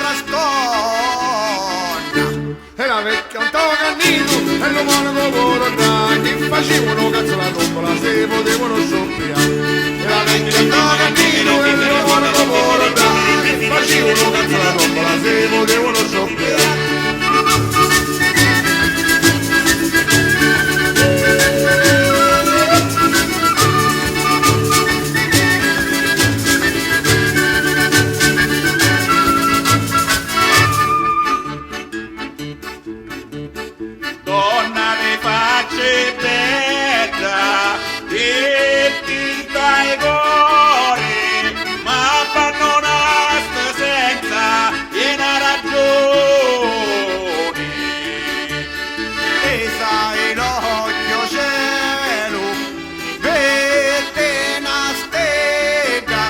nasconda. E la vecchia Antonio Cannino e l'umano povero Draghi facevano cazzo la tombola se potevano scoppiare. E la vecchia Antonio Cannino e l'umano povero Draghi facevano cazzo la tombola se potevano scoppiare. Donna di facce bella e tinta e cuore, ma abbandonasta senza piena ragione. E sai l'occhio cielo, vede una stega,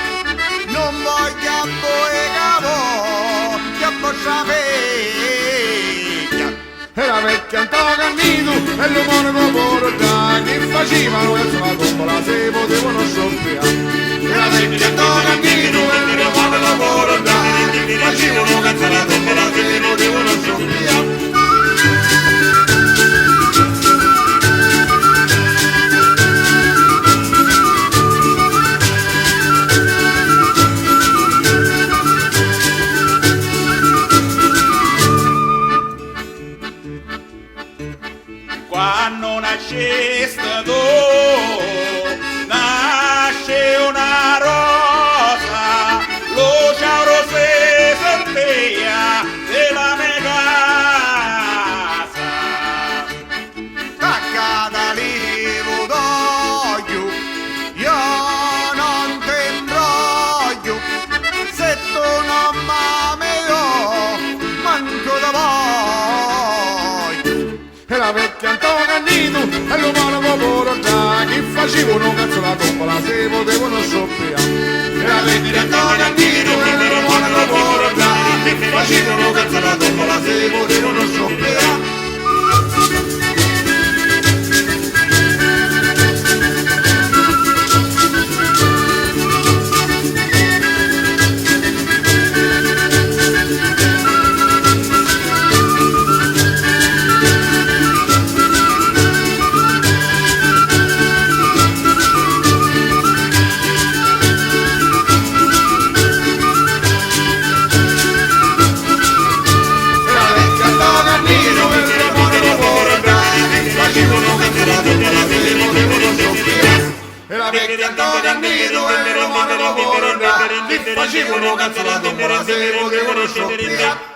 non voglio poi capo, che possa vecchia. E la vecchia Antonio Cannino e l'umano povero Draghi facevano cazzo la tombola se potevano scoppiare. E la vecchia Antonio Cannino e l'umano povero Draghi facevano cazzo la tombola se potevano scoppiare. Quando nasce tu, nasce una rosa, lo ciao rosé sentia della mia casa. Taccata livo d'olio, io non ti imbroglio, se tu non m'ami io, manco da voglio. E la vecchia Antonio Cannino e l'umano povero Draghi facevano cazzo la tombola se potevano scoppiare. E la vecchia Antonio Cannino e l'umano povero Draghi facevano cazzo la tombola se potevano scoppiare. E la vecchia Antonio Cannino e l'umano povero Draghi facevano cazzo la tombola se potevano scoppiare.